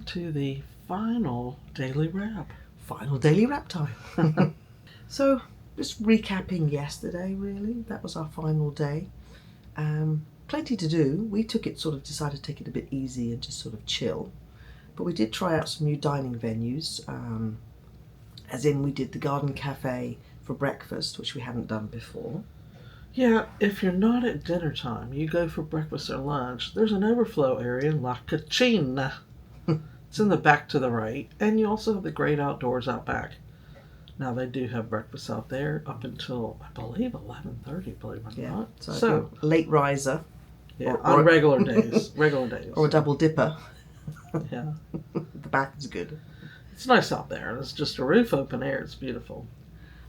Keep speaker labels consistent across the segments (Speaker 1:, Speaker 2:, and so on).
Speaker 1: To the final daily wrap.
Speaker 2: Final daily wrap time. So, just recapping yesterday, really. That was our final day. Plenty to do. We decided to take it a bit easy and just sort of chill. But we did try out some new dining venues. As in, we did the Garden Cafe for breakfast, which we hadn't done before.
Speaker 1: Yeah, if you're not at dinner time, you go for breakfast or lunch, there's an overflow area in La Cucina. It's in the back to the right, and you also have the great outdoors out back. Now, they do have breakfast out there up until, I believe, 11:30, believe it or not.
Speaker 2: So late riser.
Speaker 1: Yeah, on regular days.
Speaker 2: Or a double dipper.
Speaker 1: Yeah.
Speaker 2: The back is good.
Speaker 1: It's nice out there. It's just a roof, open air. It's beautiful.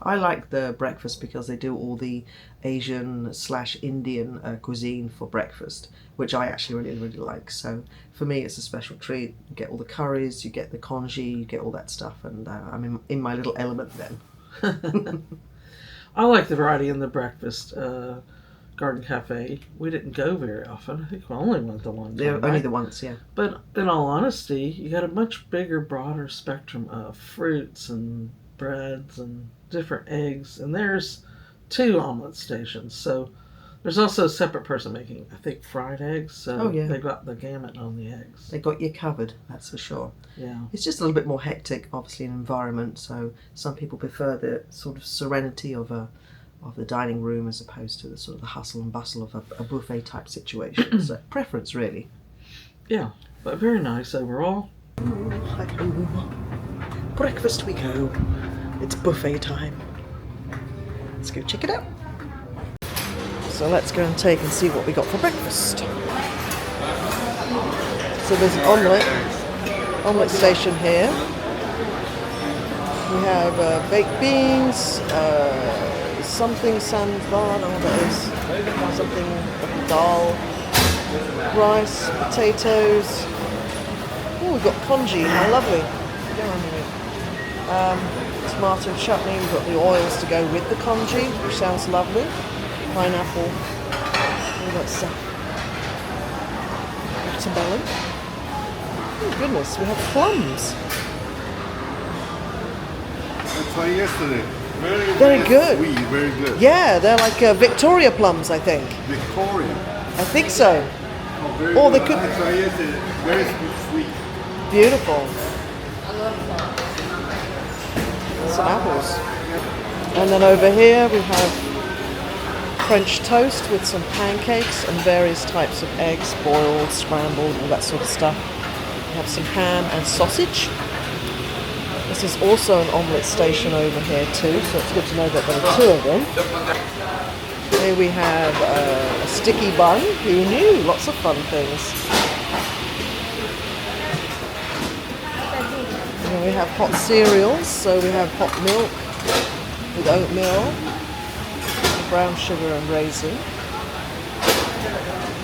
Speaker 2: I like the breakfast because they do all the Asian/Indian cuisine for breakfast, which I actually really, really like. So for me, it's a special treat. You get all the curries, you get the congee, you get all that stuff, and I'm in my little element then.
Speaker 1: I like the variety in the breakfast Garden Cafe. We didn't go very often. I think we only went the one time.
Speaker 2: Yeah, only the once, yeah.
Speaker 1: But in all honesty, you got a much bigger, broader spectrum of fruits and breads and different eggs, and there's 2 omelet stations, so there's also a separate person making, I think, fried eggs, so they got the gamut on the eggs.
Speaker 2: They got you covered, that's for sure.
Speaker 1: Yeah.
Speaker 2: It's just a little bit more hectic, obviously, in environment, so some people prefer the sort of serenity of the dining room as opposed to the sort of the hustle and bustle of a buffet type situation. So preference, really.
Speaker 1: Yeah, but very nice overall.
Speaker 2: Breakfast we go. It's buffet time. Let's go check it out. So let's go and take and see what we got for breakfast. So there's an omelette station here. We have baked beans, something sandbar, that is something dal, rice, potatoes. Oh, we've got congee, how lovely. Tomato chutney, we've got the oils to go with the congee, which sounds lovely. Pineapple, all that stuff. Watermelon. Oh goodness, we have plums.
Speaker 3: I tried yesterday.
Speaker 2: Very good.
Speaker 3: Sweet, very good.
Speaker 2: Yeah, they're like Victoria plums, I think.
Speaker 3: Victoria.
Speaker 2: I think so.
Speaker 3: Oh, very
Speaker 2: Or
Speaker 3: good.
Speaker 2: they could.
Speaker 3: I tried yesterday. Very sweet.
Speaker 2: Beautiful. Some apples. And then over here we have French toast with some pancakes and various types of eggs, boiled, scrambled, all that sort of stuff. We have some ham and sausage. This is also an omelette station over here too, so it's good to know that there are 2 of them. Here we have a sticky bun. Who knew? Lots of fun things. And we have hot cereals, so we have hot milk with oatmeal, brown sugar and raisin.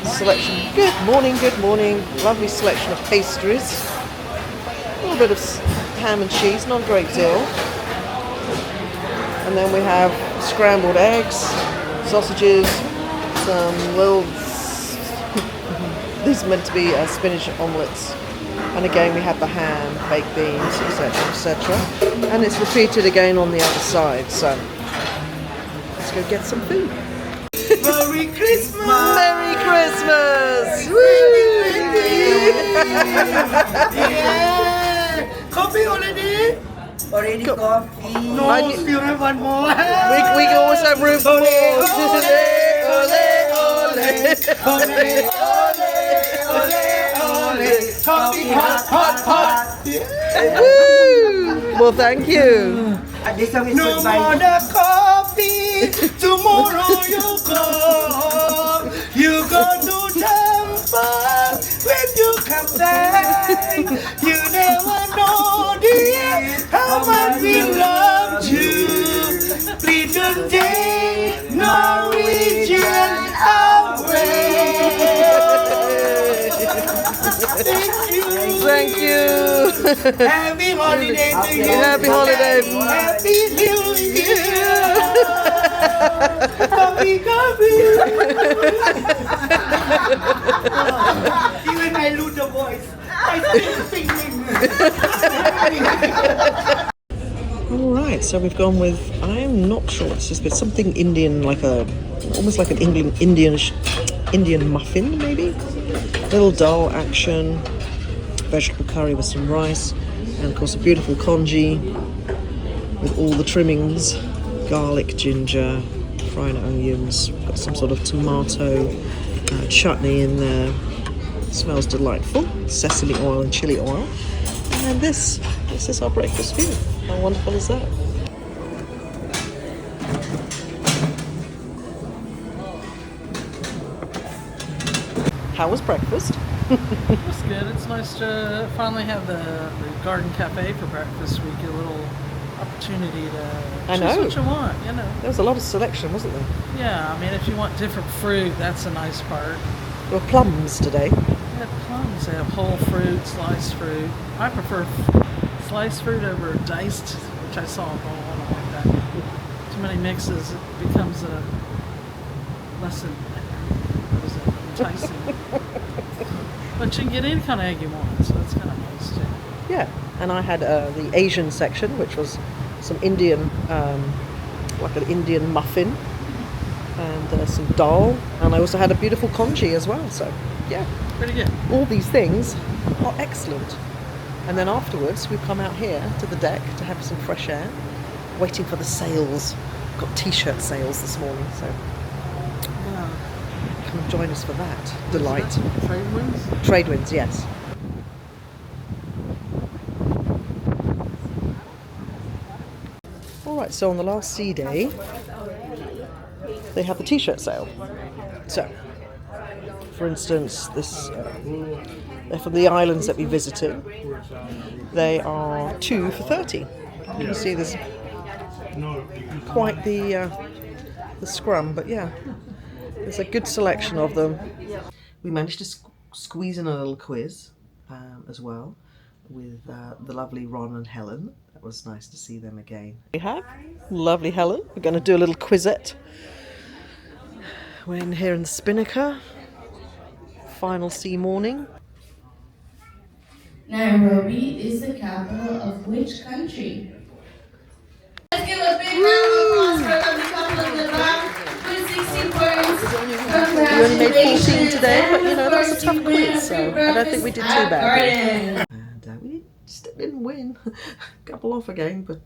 Speaker 2: Selection, good morning, lovely selection of pastries. A little bit of ham and cheese, not a great deal. And then we have scrambled eggs, sausages, some little, these are meant to be spinach omelettes. And again we have the ham, baked beans, etc, etc. And it's repeated again on the other side, so let's go get some food.
Speaker 4: Merry Christmas!
Speaker 2: Merry Christmas!
Speaker 4: Yeah! Coffee already? Already coffee. No, still have one more.
Speaker 2: We can always have room for more.
Speaker 4: Coffee hot.
Speaker 2: Woo! Well, thank you.
Speaker 4: No more the coffee. Tomorrow you come. You go to temple when you come back. You never know, dear, how much we love you. Please don't take Norwegian away.
Speaker 2: Thank you.
Speaker 4: Happy holiday to you.
Speaker 2: Happy holiday.
Speaker 4: Happy New Year. Coffee, coffee. Even I lose the voice. I still singing.
Speaker 2: Alright, so we've gone with, I'm not sure what this is, but something Indian, like almost like an Indian muffin, maybe? Little dal action, vegetable curry with some rice, and of course a beautiful congee with all the trimmings, garlic, ginger, fried onions, got some sort of tomato chutney in there. Smells delightful, sesame oil and chili oil. And this is our breakfast view. How wonderful is that? How was breakfast?
Speaker 1: It was good. It's nice to finally have the garden cafe for breakfast. We get a little opportunity to choose what you want, you know.
Speaker 2: There was a lot of selection, wasn't there?
Speaker 1: Yeah, I mean, if you want different fruit, that's a nice part.
Speaker 2: There were plums today.
Speaker 1: They have plums. They have whole fruit, sliced fruit. I prefer sliced fruit over diced, which I saw a bowl. I don't like that. Too many mixes, it becomes a less enticing. But you can get any kind of egg you want, so that's kind of nice too.
Speaker 2: Yeah, and I had the Asian section, which was some Indian, like an Indian muffin, and some dal, and I also had a beautiful congee as well. So, yeah,
Speaker 1: Pretty good.
Speaker 2: all these things are excellent. And then afterwards, we've come out here to the deck to have some fresh air, waiting for the sales. Got t-shirt sales this morning, so
Speaker 1: Yeah.
Speaker 2: come and join us for that delight.
Speaker 1: Trade winds?
Speaker 2: Trade winds, yes. Alright, so on the last sea day, they have the t-shirt sale. So, for instance, this they're from the islands that we visited. They are 2 for $30. You can see there's quite the scrum, but yeah, there's a good selection of them. We managed to squeeze in a little quiz as well with the lovely Ron and Helen. That was nice to see them again. We have lovely Helen. We're going to do a little quizette. We're in here in the Spinnaker. Final sea morning.
Speaker 5: Nairobi is the capital of which country? Let's give a big round of applause for a lovely couple in the back with 60 points.
Speaker 2: We only made 14 today, but you know, that's a tough quiz, so I don't think we did too badly. And we didn't win. A couple off again, but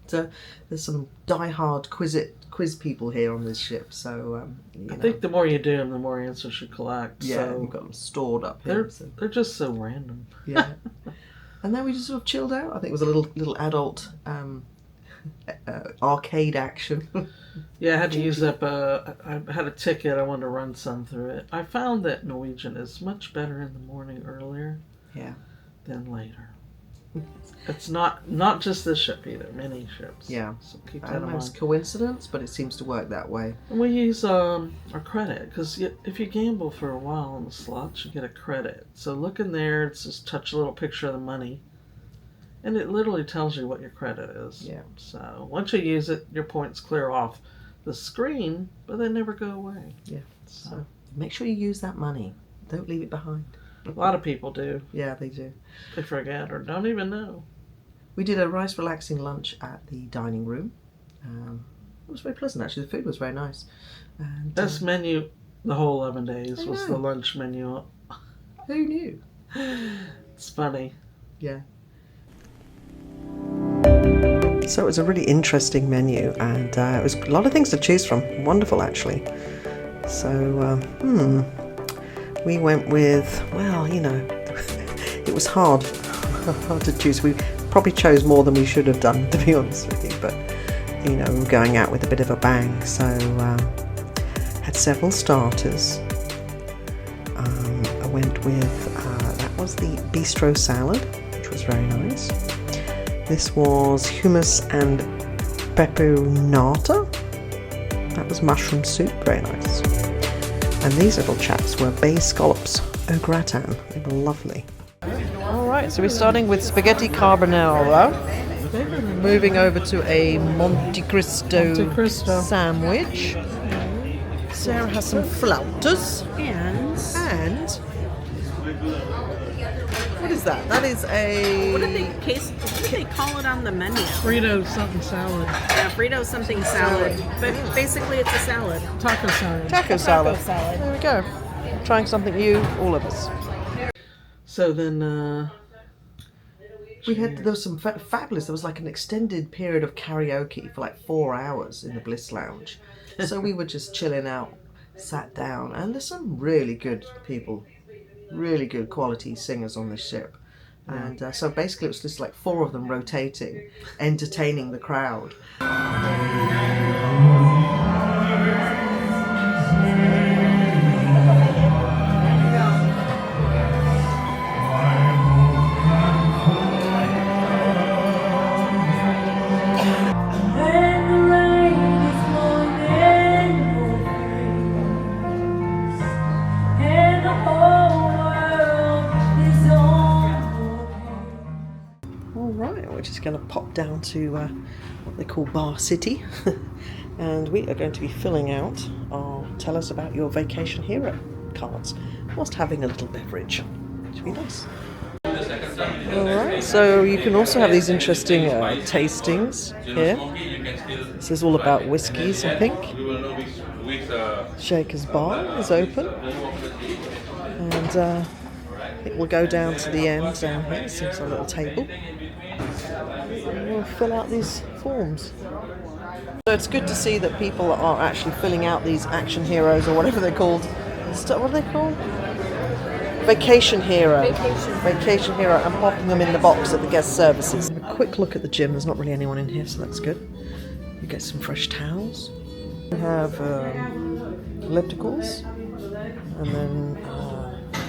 Speaker 2: there's some die-hard quiz people here on this ship, so
Speaker 1: I think the more you do them, the more answers you collect.
Speaker 2: yeah,
Speaker 1: So
Speaker 2: we've got them stored up here.
Speaker 1: they're just so random.
Speaker 2: Yeah. And then we just sort of chilled out. I think it was a little adult arcade action.
Speaker 1: Yeah, I had to use up I had a ticket. I wanted to run some through it. I found that Norwegian is much better in the morning earlier
Speaker 2: Yeah.
Speaker 1: than later. It's not just this ship either. Many ships.
Speaker 2: Yeah.
Speaker 1: So keep
Speaker 2: I
Speaker 1: that
Speaker 2: don't
Speaker 1: in
Speaker 2: know if it's
Speaker 1: mind.
Speaker 2: coincidence, but it seems to work that way.
Speaker 1: And we use our credit because if you gamble for a while on the slots, you get a credit. So look in there. It's just touch a little picture of the money, and it literally tells you what your credit is.
Speaker 2: Yeah.
Speaker 1: So once you use it, your points clear off the screen, but they never go away.
Speaker 2: Yeah.
Speaker 1: So
Speaker 2: So make sure you use that money. Don't leave it behind.
Speaker 1: a lot of people do.
Speaker 2: Yeah, they do.
Speaker 1: They forget or don't even know.
Speaker 2: We did a nice relaxing lunch at the dining room. It was very pleasant actually. The food was very nice. And,
Speaker 1: Best menu the whole 11 days
Speaker 2: I
Speaker 1: was
Speaker 2: know.
Speaker 1: the lunch menu.
Speaker 2: who knew?
Speaker 1: It's funny.
Speaker 2: Yeah. So it was a really interesting menu, and it was a lot of things to choose from. Wonderful, actually. So, we went with, well, you know, it was hard to choose. We probably chose more than we should have done, to be honest with you. But, you know, we were going out with a bit of a bang. So, had several starters. I went with, that was the bistro salad, which was very nice. This was hummus and peperunata. That was mushroom soup, very nice. And these little chaps were bay scallops au gratin. They were lovely. All right, so we're starting with spaghetti carbonara. Moving over to a Monte Cristo sandwich. Sarah has some flautas. And what is that? That is a...
Speaker 6: What do they call it on the menu?
Speaker 1: Frito something salad.
Speaker 6: Yeah, Frito something salad. But basically it's a salad.
Speaker 1: Taco salad.
Speaker 2: taco salad.
Speaker 6: Taco salad.
Speaker 2: There we go. Trying something new, all of us.
Speaker 1: So then,
Speaker 2: There was some fabulous, there was like an extended period of karaoke for like 4 hours in the Bliss Lounge. So we were just chilling out, sat down, and there's some really good people, really good quality singers on this ship. And so basically it was just like 4 of them rotating, entertaining the crowd. We're just going to pop down to what they call Bar City and we are going to be filling out our Tell Us About Your Vacation Hero cards whilst having a little beverage. Should be nice. Alright, so you can also have these interesting tastings here. This is all about whiskies, I think. Shaker's Bar is open. And I think we'll go down to the end down here. Seems a little table. And we'll fill out these forms. So it's good to see that people are actually filling out these action heroes or whatever they're called. What are they called? Vacation Hero. Vacation Hero, and popping them in the box at the guest services. A quick look at the gym. There's not really anyone in here, so that's good. You get some fresh towels. We have ellipticals, and then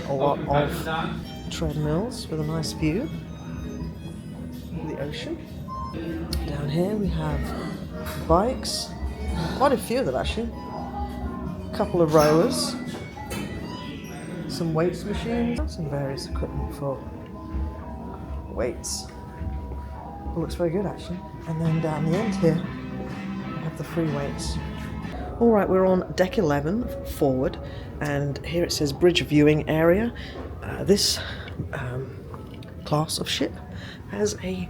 Speaker 2: a lot of treadmills with a nice view of the ocean. Down here we have bikes, quite a few of them actually. A couple of rowers, some weights machines, some various equipment for weights. It looks very good actually. And then down the end here we have the free weights. Alright, we're on deck 11 forward, and here it says bridge viewing area. This class of ship has a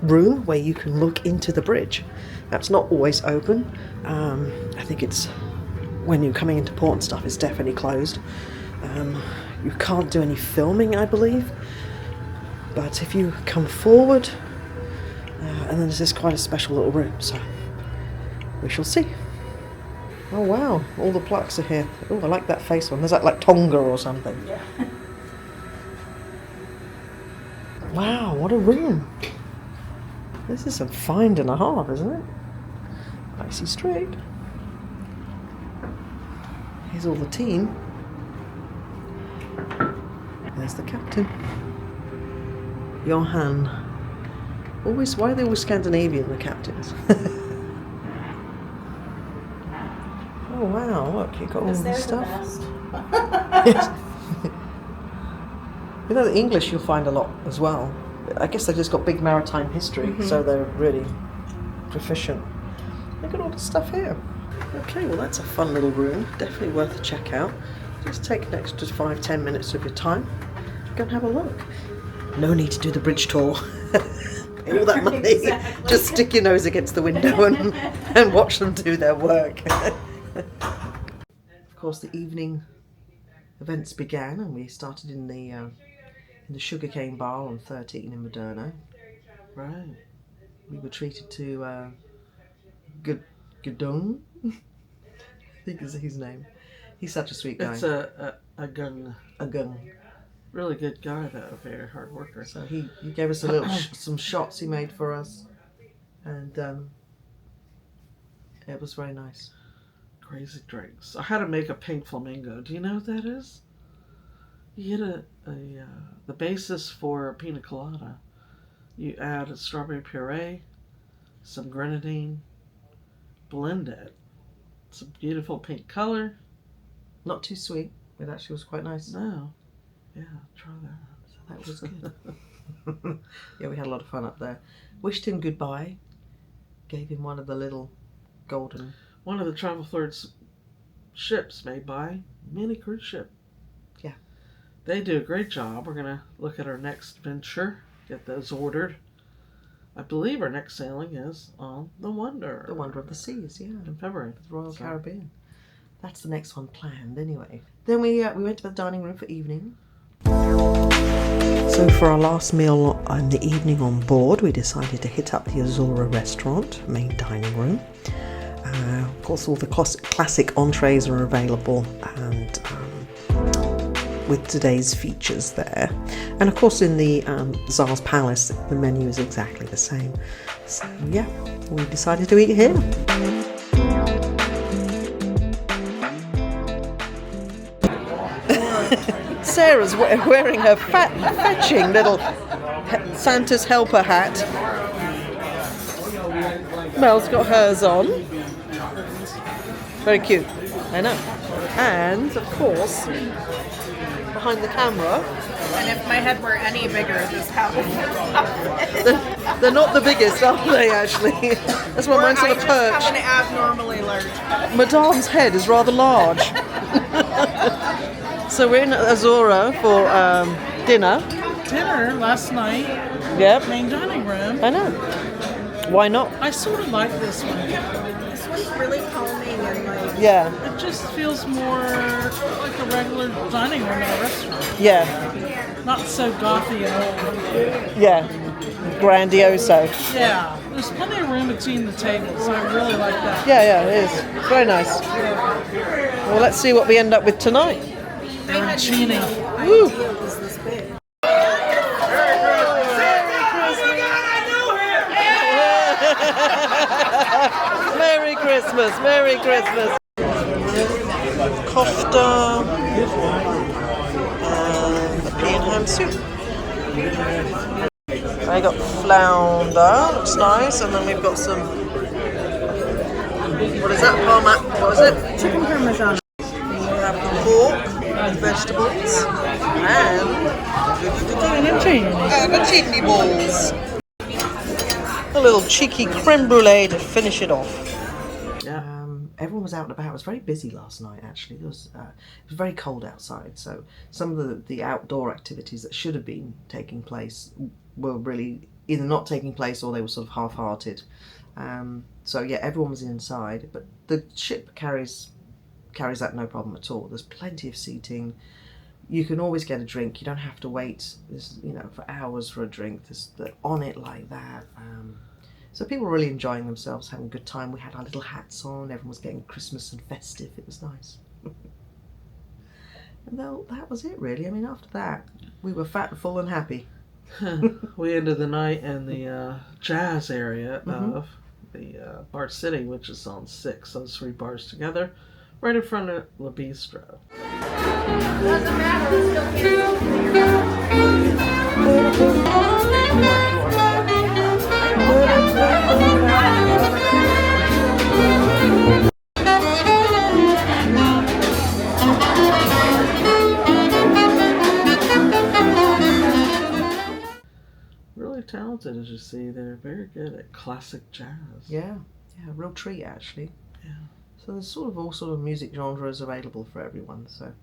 Speaker 2: room where you can look into the bridge. That's not always open. I think it's when you're coming into port and stuff, it's definitely closed. You can't do any filming, I believe, but if you come forward, and then there's this quite a special little room, so we shall see. Oh wow, all the plaques are here. Oh, I like that face one. There's that like Tonga or something.
Speaker 6: Yeah.
Speaker 2: Wow, what a room. This is some find and a half, isn't it? Icy straight. Here's all the team. There's the captain. Johan. Why are they always Scandinavian, the captains? Oh wow, look, you've got all this stuff. You know, the English you'll find a lot as well. I guess they've just got big maritime history, so they're really proficient. Look at all the stuff here. Okay, well that's a fun little room. Definitely worth a check out. Just take an extra 5-10 minutes of your time. Go and have a look. No need to do the bridge tour. All that money. Exactly. Just stick your nose against the window and watch them do their work. Of course, the evening events began, and we started in the sugarcane bar on 13 in Moderno.
Speaker 1: right.
Speaker 2: We were treated to Gudung. I think is his name. He's such a sweet guy.
Speaker 1: It's a gun.
Speaker 2: A gun.
Speaker 1: Really good guy though, very hard worker.
Speaker 2: So he gave us a little some shots he made for us, and it was very nice.
Speaker 1: Crazy drinks. I had to make a pink flamingo. Do you know what that is? You get the basis for a pina colada. You add a strawberry puree, some grenadine, blend it. It's a beautiful pink color.
Speaker 2: Not too sweet. It actually was quite nice.
Speaker 1: No. Yeah, try that.
Speaker 2: So that was good. Yeah, we had a lot of fun up there. Wished him goodbye. Gave him one of the little golden...
Speaker 1: One of the Travel Flirt's ships made by Mini Cruise Ship.
Speaker 2: Yeah.
Speaker 1: They do a great job. We're going to look at our next venture, get those ordered. I believe our next sailing is on the Wonder.
Speaker 2: The Wonder of the Seas, yeah.
Speaker 1: In February.
Speaker 2: The Royal Caribbean. That's the next one planned anyway. Then we went to the dining room for evening. So for our last meal in the evening on board, we decided to hit up the Azora restaurant, main dining room. Of course, all the classic entrees are available, and with today's features there. And of course, in the Tsar's Palace, the menu is exactly the same. So yeah, we decided to eat here. Sarah's wearing her fetching little Santa's helper hat. Mel's got hers on. Very cute, I know. And of course, behind the camera,
Speaker 6: And if my head were any bigger, this hat would
Speaker 2: they're not the biggest, are they? Actually, that's why mine's on a
Speaker 6: I
Speaker 2: perch.
Speaker 6: just have an abnormally large head.
Speaker 2: Madame's head is rather large. So we're in Azora for dinner.
Speaker 7: Dinner last night,
Speaker 2: Yep,
Speaker 7: main dining room.
Speaker 2: I know. Why not?
Speaker 7: I sort of like this one.
Speaker 6: This one's really calming and like
Speaker 2: Yeah,
Speaker 7: It just feels more like a regular dining room at a restaurant.
Speaker 2: yeah,
Speaker 7: Not so gothy and old.
Speaker 2: yeah. Grandioso.
Speaker 7: Yeah, there's plenty of room between the tables. I really like that.
Speaker 2: Yeah, it is. It's very nice. Well, let's see what we end up with tonight.
Speaker 7: Arancini.
Speaker 2: Woo!
Speaker 6: it was this big.
Speaker 2: Merry Christmas, Merry Christmas. Kofta and the pea and ham soup. I got flounder, looks nice, and then we've got some. What is that? Parma? What is it?
Speaker 6: Chicken parmesan.
Speaker 2: We have the pork, vegetables, and arancini balls. A little cheeky creme brulee to finish it off.
Speaker 1: Yeah.
Speaker 2: Everyone was out and about. It was very busy last night, actually. It was very cold outside, so some of the outdoor activities that should have been taking place were really either not taking place or they were sort of half-hearted. So yeah, everyone was inside, but the ship carries that no problem at all. There's plenty of seating. You can always get a drink. You don't have to wait, for hours for a drink. They're on it like that. So people were really enjoying themselves, having a good time. We had our little hats on. Everyone was getting Christmas and festive. It was nice. And that was it, really. I mean, after that, we were fat, full, and happy.
Speaker 1: We ended the night in the jazz area of the Bar City, which is on 6, those 3 bars together, right in front of La Bistro.
Speaker 5: Doesn't matter, it's still
Speaker 1: Really talented, as you see. They're very good at classic jazz.
Speaker 2: Yeah, a real treat, actually.
Speaker 1: Yeah.
Speaker 2: So there's sort of all sort of music genres available for everyone. So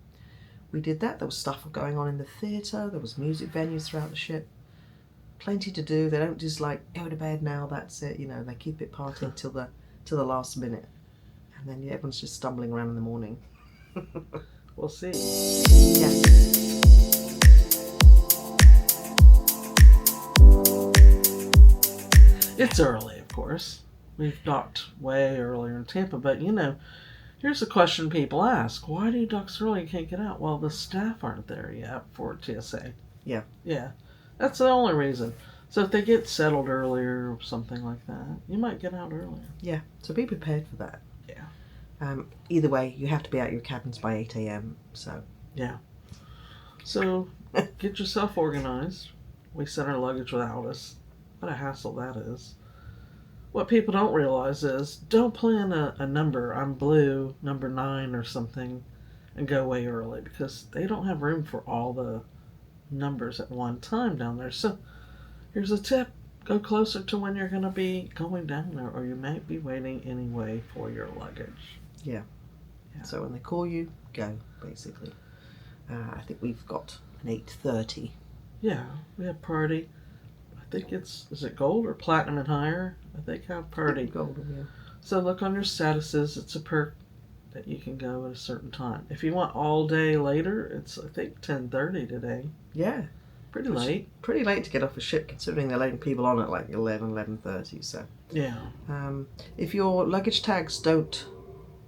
Speaker 2: we did that. There was stuff going on in the theatre. There was music venues throughout the ship. Plenty to do. They don't just like go to bed now. That's it. They keep it partying till the last minute, and then everyone's just stumbling around in the morning.
Speaker 1: We'll see.
Speaker 2: Yeah.
Speaker 1: It's early, of course. We've docked way earlier in Tampa, but here's a question people ask. Why do you dock so early? You can't get out. Well, the staff aren't there yet for TSA.
Speaker 2: Yeah.
Speaker 1: Yeah. That's the only reason. So if they get settled earlier or something like that, you might get out earlier.
Speaker 2: Yeah. So be prepared for that.
Speaker 1: Yeah.
Speaker 2: Either way, you have to be out of your cabins by 8 a.m. So.
Speaker 1: Yeah. So get yourself organized. We sent our luggage without us. What a hassle that is. What people don't realize is don't plan a number. I'm blue, number 9 or something, and go way early because they don't have room for all the numbers at one time down there. So here's a tip. Go closer to when you're going to be going down there, or you might be waiting anyway for your luggage.
Speaker 2: Yeah. So when they call you, go, basically. I think we've got an 8:30.
Speaker 1: Yeah, we have party. I think is it gold or platinum and higher? I think have party.
Speaker 2: Golden, yeah.
Speaker 1: So look on your statuses. It's a perk that you can go at a certain time. If you want all day later, it's I think 10:30 today.
Speaker 2: Yeah.
Speaker 1: Pretty late.
Speaker 2: Pretty late to get off a ship, considering they're letting people on at like 11:30. So
Speaker 1: Yeah.
Speaker 2: if your luggage tags don't,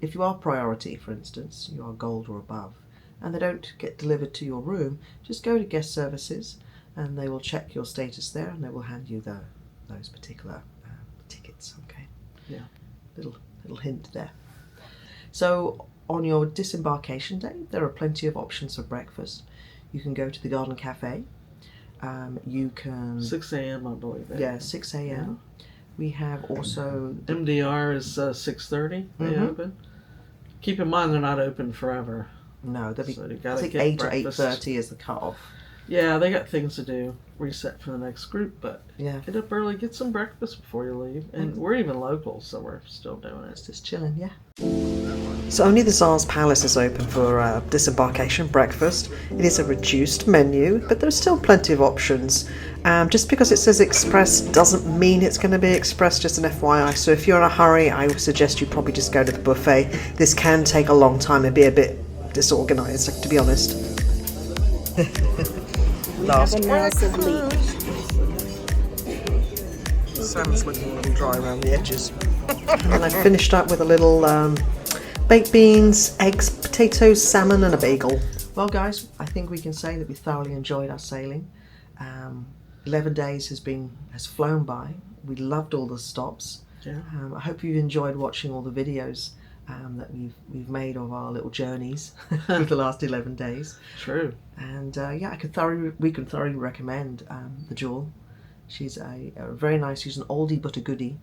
Speaker 2: if you are priority, for instance, you are gold or above, and they don't get delivered to your room, just go to guest services and they will check your status there and they will hand you those particular tickets. Okay.
Speaker 1: Yeah.
Speaker 2: Little hint there. So on your disembarkation day, there are plenty of options for breakfast. You can go to the Garden Cafe. You can
Speaker 1: 6 a.m. I believe.
Speaker 2: Yeah, 6 a.m. We have also
Speaker 1: MDR is 6:30. They open. Keep in mind they're not open forever.
Speaker 2: no, there'll be
Speaker 1: So you
Speaker 2: I
Speaker 1: gotta
Speaker 2: think
Speaker 1: get
Speaker 2: 8 or
Speaker 1: breakfast.
Speaker 2: 8:30 is the cut-off.
Speaker 1: Yeah, they got things to do. Reset for the next group, but
Speaker 2: Yeah,
Speaker 1: get up early, get some breakfast before you leave. And we're even local, so we're still doing
Speaker 2: it's
Speaker 1: it.
Speaker 2: just chilling. Yeah. So only the Tsar's Palace is open for disembarkation breakfast. It is a reduced menu, but there's still plenty of options. Just because it says express doesn't mean it's going to be express, just an FYI. So if you're in a hurry, I would suggest you probably just go to the buffet. This can take a long time and be a bit disorganised, to be honest. Last breakfast. Sam's looking a little dry around the edges. And then I finished up with a little baked beans, eggs, potatoes, salmon and a bagel. Well guys, I think we can say that we thoroughly enjoyed our sailing. 11 days has flown by. We loved all the stops.
Speaker 1: Yeah.
Speaker 2: I hope you've enjoyed watching all the videos that we've made of our little journeys over the last 11 days.
Speaker 1: True.
Speaker 2: And yeah, we can thoroughly recommend the Jewel. She's a very nice. She's an oldie but a goodie,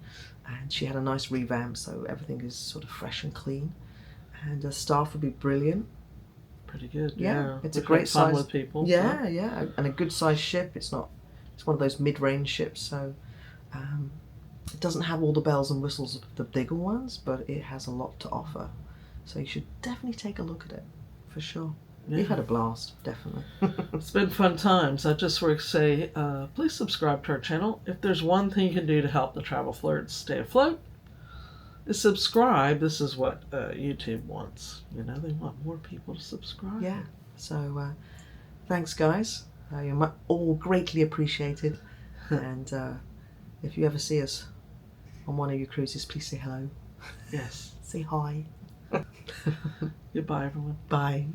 Speaker 2: and she had a nice revamp, so everything is sort of fresh and clean. And the staff would be brilliant.
Speaker 1: Pretty good.
Speaker 2: Yeah, it's a
Speaker 1: We've
Speaker 2: great
Speaker 1: had fun
Speaker 2: size
Speaker 1: with people.
Speaker 2: Yeah,
Speaker 1: so.
Speaker 2: yeah, and a good sized ship. It's one of those mid-range ships, so it doesn't have all the bells and whistles of the bigger ones, but it has a lot to offer. So you should definitely take a look at it, for sure.
Speaker 1: Yeah.
Speaker 2: We've had a blast, definitely.
Speaker 1: It's been fun times. I just want to say, please subscribe to our channel. If there's one thing you can do to help the travel flirts stay afloat, is subscribe. This is what YouTube wants. You know, they want more people to subscribe.
Speaker 2: Yeah. So thanks, guys. You're all greatly appreciated. And if you ever see us on one of your cruises, please say hello.
Speaker 1: Yes.
Speaker 2: Say hi.
Speaker 1: Goodbye, everyone.
Speaker 2: Bye.